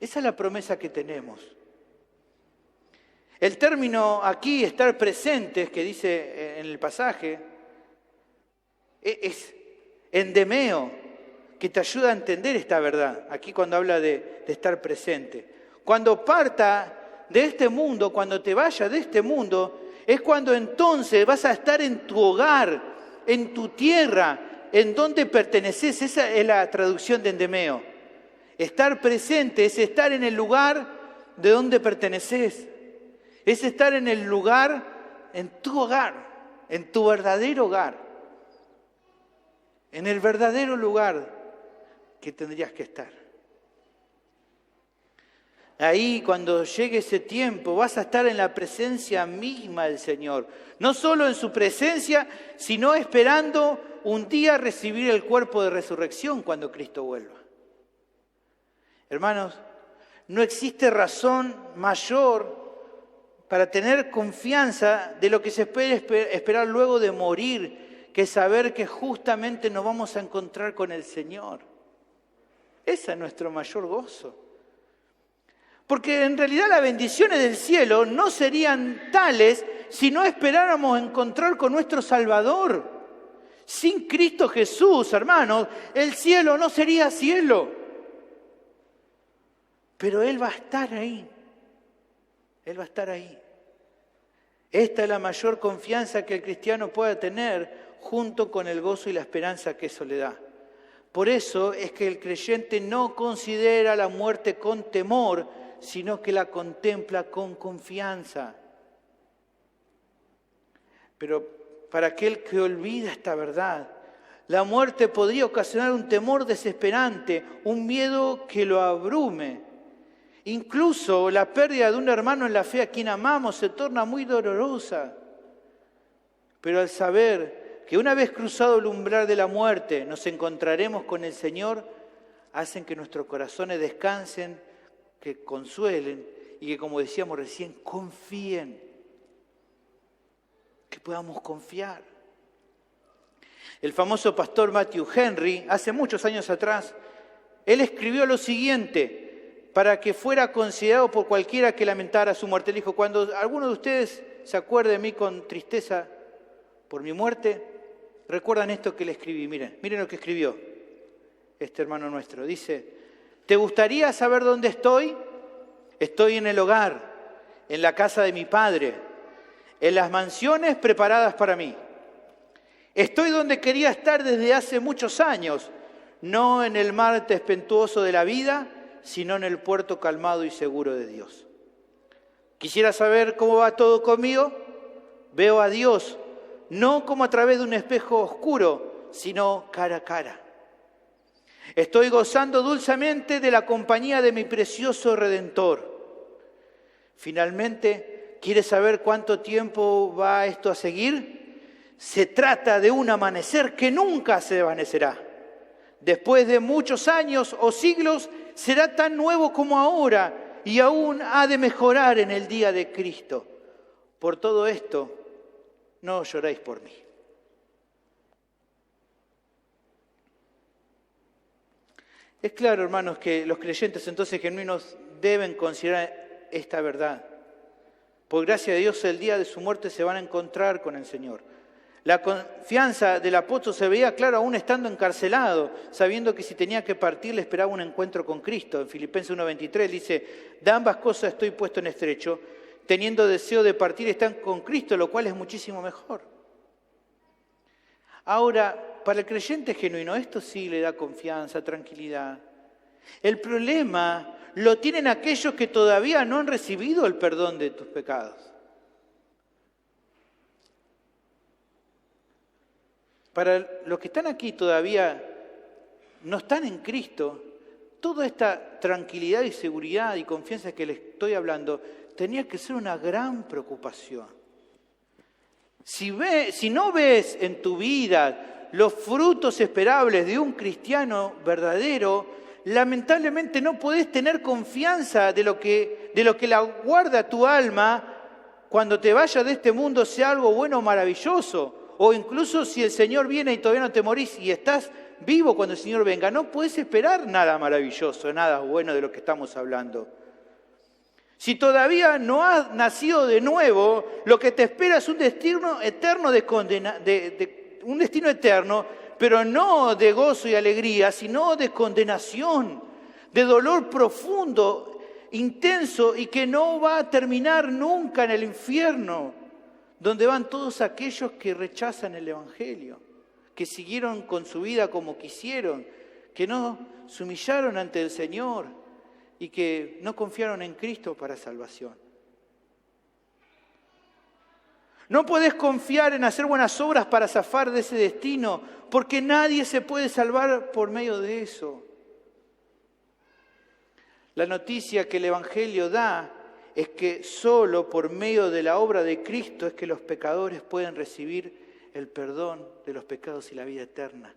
Esa es la promesa que tenemos. El término aquí, estar presentes, que dice en el pasaje, es endemeo, que te ayuda a entender esta verdad. Aquí cuando habla de estar presente. Cuando parta de este mundo, cuando te vayas de este mundo, es cuando entonces vas a estar en tu hogar, en tu tierra, en donde perteneces. Esa es la traducción de endemeo. Estar presente es estar en el lugar de donde perteneces. Es estar en el lugar, en tu hogar, en tu verdadero hogar. En el verdadero lugar que tendrías que estar. Ahí, cuando llegue ese tiempo, vas a estar en la presencia misma del Señor. No solo en su presencia, sino esperando un día recibir el cuerpo de resurrección cuando Cristo vuelva. Hermanos, no existe razón mayor para tener confianza de lo que se puede esperar luego de morir, que saber que justamente nos vamos a encontrar con el Señor. Ese es nuestro mayor gozo. Porque en realidad las bendiciones del cielo no serían tales si no esperáramos encontrar con nuestro Salvador. Sin Cristo Jesús, hermanos, el cielo no sería cielo. Pero Él va a estar ahí. Él va a estar ahí. Esta es la mayor confianza que el cristiano pueda tener junto con el gozo y la esperanza que eso le da. Por eso es que el creyente no considera la muerte con temor, sino que la contempla con confianza. Pero para aquel que olvida esta verdad, la muerte podría ocasionar un temor desesperante, un miedo que lo abrume. Incluso la pérdida de un hermano en la fe a quien amamos se torna muy dolorosa. Pero al saber que una vez cruzado el umbral de la muerte nos encontraremos con el Señor, hacen que nuestros corazones descansen, que consuelen y que, como decíamos recién, confíen, que podamos confiar. El famoso pastor Matthew Henry, hace muchos años atrás, él escribió lo siguiente para que fuera considerado por cualquiera que lamentara su muerte. Él dijo: cuando alguno de ustedes se acuerde de mí con tristeza por mi muerte, recuerdan esto que le escribí. Miren lo que escribió este hermano nuestro. Dice: ¿te gustaría saber dónde estoy? Estoy en el hogar, en la casa de mi padre, en las mansiones preparadas para mí. Estoy donde quería estar desde hace muchos años, no en el mar tempestuoso de la vida, sino en el puerto calmado y seguro de Dios. ¿Quisiera saber cómo va todo conmigo? Veo a Dios, no como a través de un espejo oscuro, sino cara a cara. Estoy gozando dulcemente de la compañía de mi precioso Redentor. Finalmente, ¿quieres saber cuánto tiempo va esto a seguir? Se trata de un amanecer que nunca se desvanecerá. Después de muchos años o siglos, será tan nuevo como ahora y aún ha de mejorar en el día de Cristo. Por todo esto, no lloréis por mí. Es claro, hermanos, que los creyentes entonces genuinos deben considerar esta verdad. Por gracia de Dios, el día de su muerte se van a encontrar con el Señor. La confianza del apóstol se veía claro aún estando encarcelado, sabiendo que si tenía que partir le esperaba un encuentro con Cristo. En Filipenses 1:23 dice: de ambas cosas estoy puesto en estrecho, teniendo deseo de partir están con Cristo, lo cual es muchísimo mejor. Ahora, para el creyente genuino, esto sí le da confianza, tranquilidad. El problema lo tienen aquellos que todavía no han recibido el perdón de tus pecados. Para los que están aquí todavía no están en Cristo, toda esta tranquilidad y seguridad y confianza que les estoy hablando tenía que ser una gran preocupación. Si no ves en tu vida los frutos esperables de un cristiano verdadero, lamentablemente no podés tener confianza de lo que la guarda tu alma cuando te vayas de este mundo, sea algo bueno o maravilloso. O incluso si el Señor viene y todavía no te morís y estás vivo cuando el Señor venga, no puedes esperar nada maravilloso, nada bueno de lo que estamos hablando. Si todavía no has nacido de nuevo, lo que te espera es un destino eterno un destino eterno, pero no de gozo y alegría, sino de condenación, de dolor profundo, intenso y que no va a terminar nunca en el infierno, donde van todos aquellos que rechazan el Evangelio, que siguieron con su vida como quisieron, que no se humillaron ante el Señor y que no confiaron en Cristo para salvación. No podés confiar en hacer buenas obras para zafar de ese destino, porque nadie se puede salvar por medio de eso. La noticia que el Evangelio da es que solo por medio de la obra de Cristo es que los pecadores pueden recibir el perdón de los pecados y la vida eterna.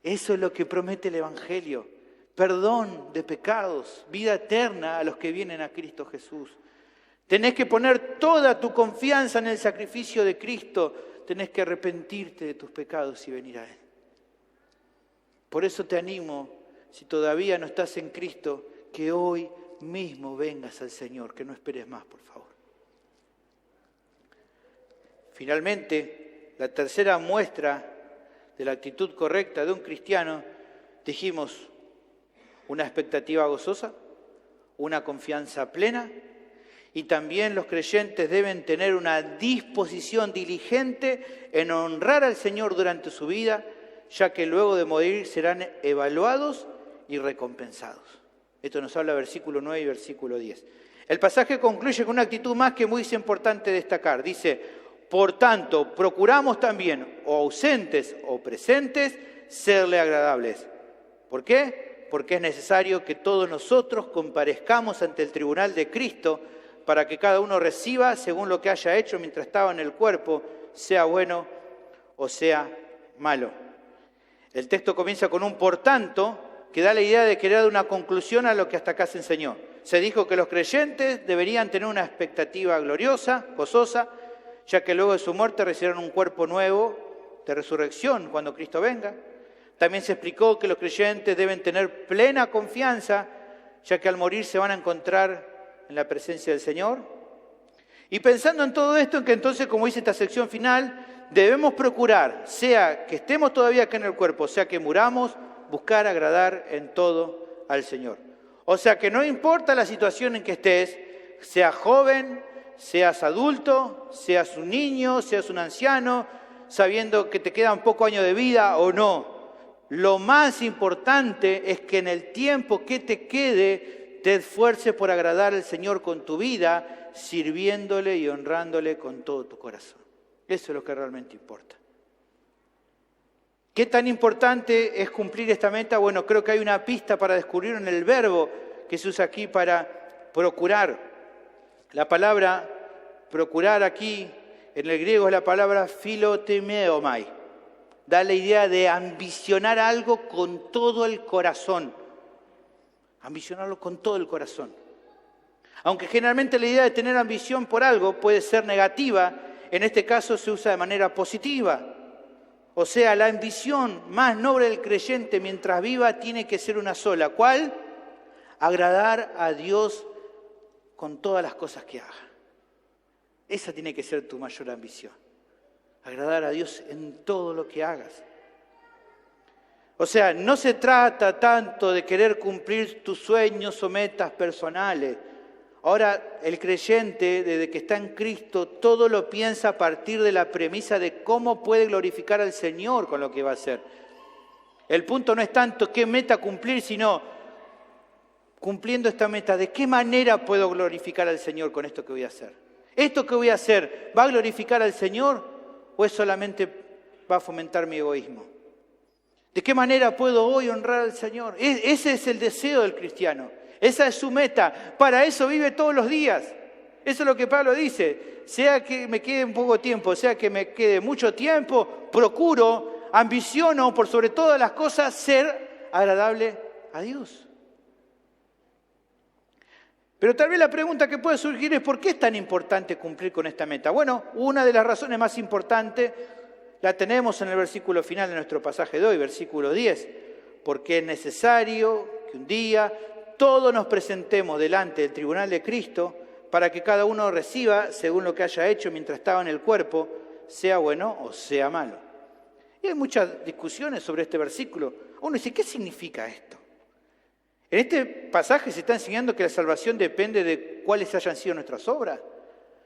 Eso es lo que promete el Evangelio. Perdón de pecados, vida eterna a los que vienen a Cristo Jesús. Tenés que poner toda tu confianza en el sacrificio de Cristo. Tenés que arrepentirte de tus pecados y venir a Él. Por eso te animo, si todavía no estás en Cristo, que hoy mismo vengas al Señor, que no esperes más, por favor. Finalmente, la tercera muestra de la actitud correcta de un cristiano, dijimos, una expectativa gozosa, una confianza plena, y también los creyentes deben tener una disposición diligente en honrar al Señor durante su vida, ya que luego de morir serán evaluados y recompensados. Esto nos habla versículo 9 y versículo 10. El pasaje concluye con una actitud más que muy importante destacar. Dice: por tanto, procuramos también, o ausentes o presentes, serle agradables. ¿Por qué? Porque es necesario que todos nosotros comparezcamos ante el tribunal de Cristo para que cada uno reciba según lo que haya hecho mientras estaba en el cuerpo, sea bueno o sea malo. El texto comienza con un por tanto, que da la idea de querer dar una conclusión a lo que hasta acá se enseñó. Se dijo que los creyentes deberían tener una expectativa gloriosa, gozosa, ya que luego de su muerte recibirán un cuerpo nuevo de resurrección cuando Cristo venga. También se explicó que los creyentes deben tener plena confianza, ya que al morir se van a encontrar en la presencia del Señor. Y pensando en todo esto, en que entonces, como dice esta sección final, debemos procurar, sea que estemos todavía acá en el cuerpo, sea que muramos, buscar agradar en todo al Señor. O sea que no importa la situación en que estés, seas joven, seas adulto, seas un niño, seas un anciano, sabiendo que te quedan pocos años de vida o no. Lo más importante es que en el tiempo que te quede, te esfuerces por agradar al Señor con tu vida, sirviéndole y honrándole con todo tu corazón. Eso es lo que realmente importa. ¿Qué tan importante es cumplir esta meta? Bueno, creo que hay una pista para descubrir en el verbo que se usa aquí para procurar. La palabra procurar aquí en el griego es la palabra philotemeomai. Da la idea de ambicionar algo con todo el corazón. Ambicionarlo con todo el corazón. Aunque generalmente la idea de tener ambición por algo puede ser negativa, en este caso se usa de manera positiva. O sea, la ambición más noble del creyente mientras viva tiene que ser una sola. ¿Cuál? Agradar a Dios con todas las cosas que haga. Esa tiene que ser tu mayor ambición. Agradar a Dios en todo lo que hagas. O sea, no se trata tanto de querer cumplir tus sueños o metas personales. Ahora, el creyente, desde que está en Cristo, todo lo piensa a partir de la premisa de cómo puede glorificar al Señor con lo que va a hacer. El punto no es tanto qué meta cumplir, sino cumpliendo esta meta, ¿de qué manera puedo glorificar al Señor con esto que voy a hacer? ¿Esto que voy a hacer va a glorificar al Señor o es solamente va a fomentar mi egoísmo? ¿De qué manera puedo hoy honrar al Señor? Ese es el deseo del cristiano. Esa es su meta. Para eso vive todos los días. Eso es lo que Pablo dice. Sea que me quede un poco tiempo, sea que me quede mucho tiempo, procuro, ambiciono por sobre todas las cosas ser agradable a Dios. Pero tal vez la pregunta que puede surgir es ¿por qué es tan importante cumplir con esta meta? Bueno, una de las razones más importantes la tenemos en el versículo final de nuestro pasaje de hoy, versículo 10. Porque es necesario que un día todos nos presentemos delante del tribunal de Cristo para que cada uno reciba según lo que haya hecho mientras estaba en el cuerpo, sea bueno o sea malo. Y hay muchas discusiones sobre este versículo. Uno dice, ¿qué significa esto? En este pasaje se está enseñando que la salvación depende de cuáles hayan sido nuestras obras.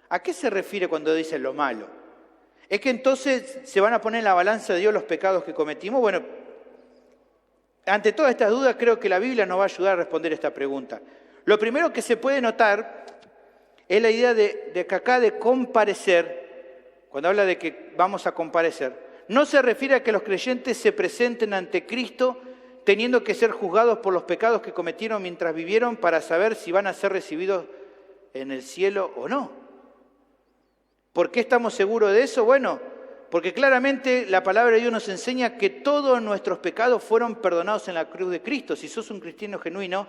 ¿A qué se refiere cuando dice lo malo? ¿Es que entonces se van a poner en la balanza de Dios los pecados que cometimos? Bueno, ante todas estas dudas creo que la Biblia nos va a ayudar a responder esta pregunta. Lo primero que se puede notar es la idea de que acá de comparecer, cuando habla de que vamos a comparecer, no se refiere a que los creyentes se presenten ante Cristo teniendo que ser juzgados por los pecados que cometieron mientras vivieron para saber si van a ser recibidos en el cielo o no. ¿Por qué estamos seguros de eso? Bueno, porque claramente la palabra de Dios nos enseña que todos nuestros pecados fueron perdonados en la cruz de Cristo. Si sos un cristiano genuino,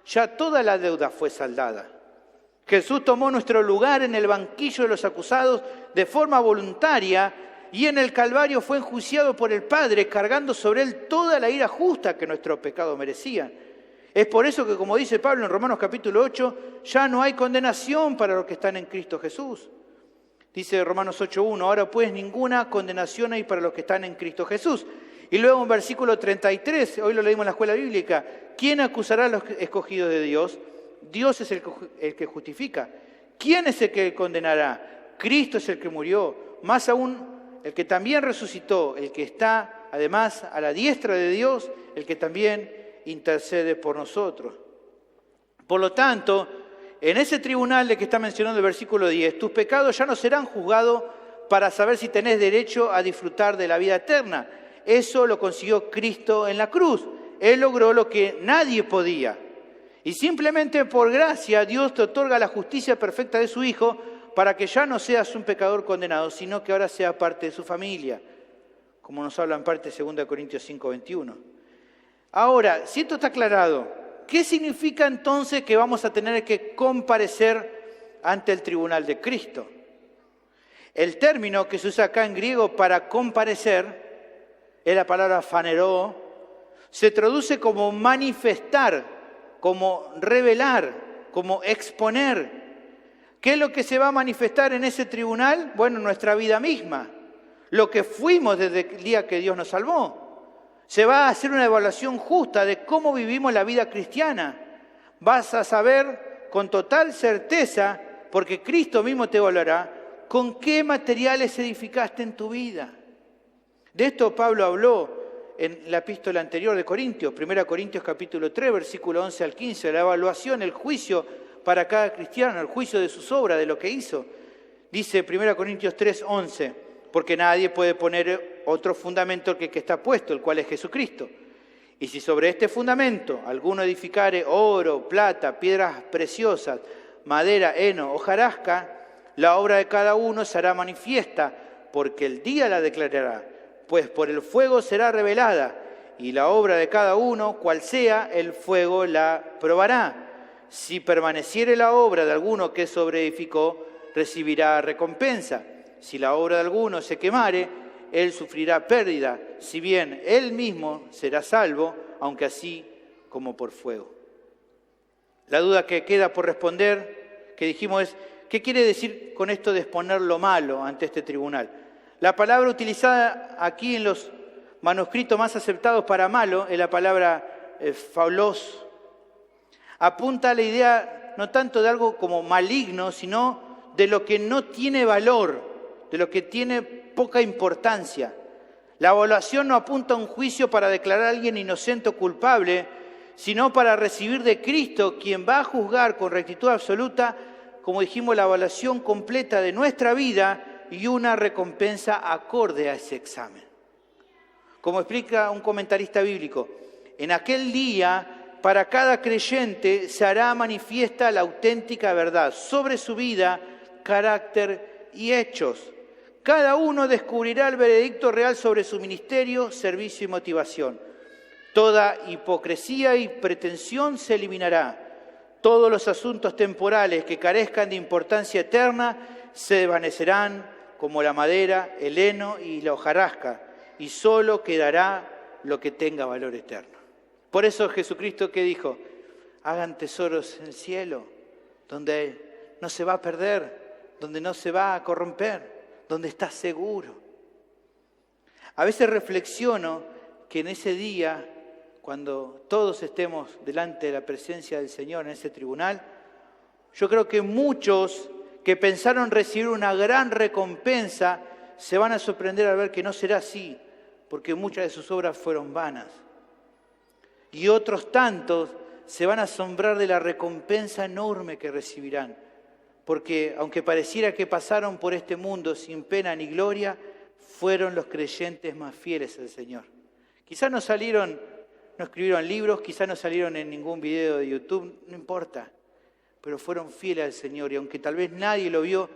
ya toda la deuda fue saldada. Jesús tomó nuestro lugar en el banquillo de los acusados de forma voluntaria y en el Calvario fue enjuiciado por el Padre, cargando sobre él toda la ira justa que nuestros pecados merecían. Es por eso que, como dice Pablo en Romanos capítulo 8, ya no hay condenación para los que están en Cristo Jesús. Dice Romanos 8.1, ahora pues ninguna condenación hay para los que están en Cristo Jesús. Y luego en versículo 33, hoy lo leímos en la escuela bíblica, ¿quién acusará a los escogidos de Dios? Dios es el que justifica. ¿Quién es el que condenará? Cristo es el que murió, más aún el que también resucitó, el que está además a la diestra de Dios, el que también intercede por nosotros. Por lo tanto, en ese tribunal de que está mencionando el versículo 10, tus pecados ya no serán juzgados para saber si tenés derecho a disfrutar de la vida eterna. Eso lo consiguió Cristo en la cruz. Él logró lo que nadie podía. Y simplemente por gracia Dios te otorga la justicia perfecta de su Hijo para que ya no seas un pecador condenado, sino que ahora sea parte de su familia, como nos habla en parte 2 Corintios 5:21. Ahora, si esto está aclarado, ¿Qué significa entonces que vamos a tener que comparecer ante el tribunal de Cristo? El término que se usa acá en griego para comparecer es la palabra phaneroo. Se traduce como manifestar, como revelar, como exponer. ¿Qué es lo que se va a manifestar en ese tribunal? Bueno, nuestra vida misma. Lo que fuimos desde el día que Dios nos salvó. Se va a hacer una evaluación justa de cómo vivimos la vida cristiana. Vas a saber con total certeza, porque Cristo mismo te evaluará, con qué materiales edificaste en tu vida. De esto Pablo habló en la epístola anterior de Corintios, 1 Corintios capítulo 3, versículo 11 al 15, la evaluación, el juicio para cada cristiano, el juicio de sus obras, de lo que hizo. Dice 1 Corintios 3, 11, porque nadie puede poner otro fundamento que el que está puesto, el cual es Jesucristo. Y si sobre este fundamento alguno edificare oro, plata, piedras preciosas, madera, heno, hojarasca, la obra de cada uno será manifiesta, porque el día la declarará, pues por el fuego será revelada, y la obra de cada uno, cual sea, el fuego la probará. Si permaneciere la obra de alguno que sobreedificó, recibirá recompensa. Si la obra de alguno se quemare, él sufrirá pérdida, si bien él mismo será salvo, aunque así como por fuego. La duda que queda por responder, que dijimos es, ¿qué quiere decir con esto de exponer lo malo ante este tribunal? La palabra utilizada aquí en los manuscritos más aceptados para malo es la palabra faulos. Apunta a la idea no tanto de algo como maligno, sino de lo que no tiene valor, de lo que tiene poca importancia. La evaluación no apunta a un juicio para declarar a alguien inocente o culpable, sino para recibir de Cristo, quien va a juzgar con rectitud absoluta, como dijimos, la evaluación completa de nuestra vida y una recompensa acorde a ese examen. Como explica un comentarista bíblico, en aquel día, para cada creyente se hará manifiesta la auténtica verdad sobre su vida, carácter y hechos. Cada uno descubrirá el veredicto real sobre su ministerio, servicio y motivación. Toda hipocresía y pretensión se eliminará. Todos los asuntos temporales que carezcan de importancia eterna se desvanecerán como la madera, el heno y la hojarasca, y solo quedará lo que tenga valor eterno. Por eso Jesucristo, ¿qué dijo? Hagan tesoros en el cielo, donde no se va a perder, donde no se va a corromper, donde está seguro. A veces reflexiono que en ese día, cuando todos estemos delante de la presencia del Señor en ese tribunal, yo creo que muchos que pensaron recibir una gran recompensa se van a sorprender al ver que no será así, porque muchas de sus obras fueron vanas. Y otros tantos se van a asombrar de la recompensa enorme que recibirán, porque aunque pareciera que pasaron por este mundo sin pena ni gloria, fueron los creyentes más fieles al Señor. Quizás no escribieron libros, quizás no salieron en ningún video de YouTube, no importa, pero fueron fieles al Señor y aunque tal vez nadie lo vio,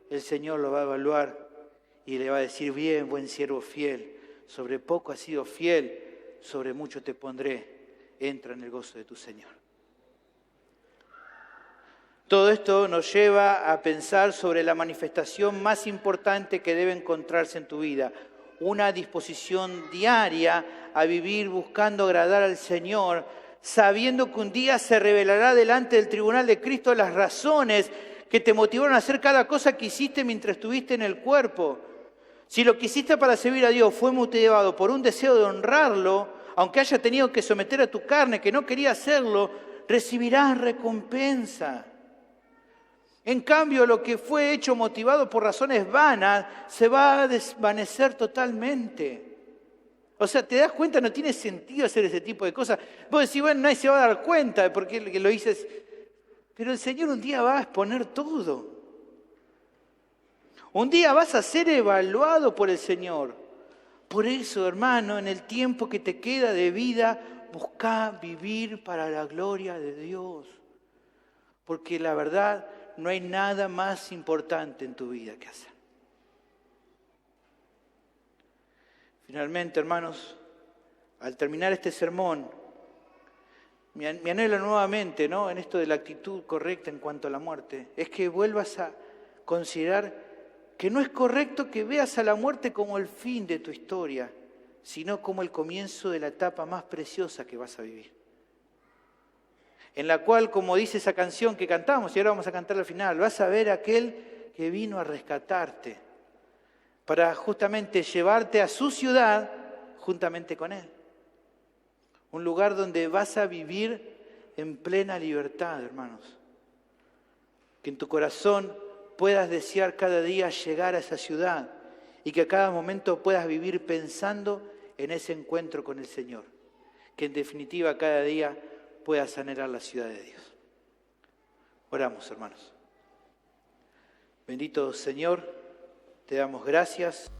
el Señor lo va a evaluar y le va a decir, bien, buen siervo fiel, sobre poco has sido fiel, sobre mucho te pondré, entra en el gozo de tu Señor. Todo esto nos lleva a pensar sobre la manifestación más importante que debe encontrarse en tu vida, una disposición diaria a vivir buscando agradar al Señor, sabiendo que un día se revelará delante del tribunal de Cristo las razones que te motivaron a hacer cada cosa que hiciste mientras estuviste en el cuerpo. Si lo que hiciste para servir a Dios fue motivado por un deseo de honrarlo, aunque haya tenido que someter a tu carne que no quería hacerlo, recibirás recompensa. En cambio, lo que fue hecho motivado por razones vanas se va a desvanecer totalmente. O sea, ¿te das cuenta? No tiene sentido hacer ese tipo de cosas. Vos decís, bueno, nadie se va a dar cuenta de por qué lo hice. Pero el Señor un día va a exponer todo. Un día vas a ser evaluado por el Señor. Por eso, hermano, en el tiempo que te queda de vida, busca vivir para la gloria de Dios. Porque la verdad, no hay nada más importante en tu vida que hacer. Finalmente, hermanos, al terminar este sermón, mi anhelo nuevamente, ¿no?, en esto de la actitud correcta en cuanto a la muerte, es que vuelvas a considerar que no es correcto que veas a la muerte como el fin de tu historia, sino como el comienzo de la etapa más preciosa que vas a vivir. En la cual, como dice esa canción que cantamos, y ahora vamos a cantar al final, vas a ver a aquel que vino a rescatarte, para justamente llevarte a su ciudad juntamente con él. Un lugar donde vas a vivir en plena libertad, hermanos. Que en tu corazón puedas desear cada día llegar a esa ciudad y que a cada momento puedas vivir pensando en ese encuentro con el Señor. Que en definitiva cada día puedas anhelar la ciudad de Dios. Oramos, hermanos. Bendito Señor, te damos gracias.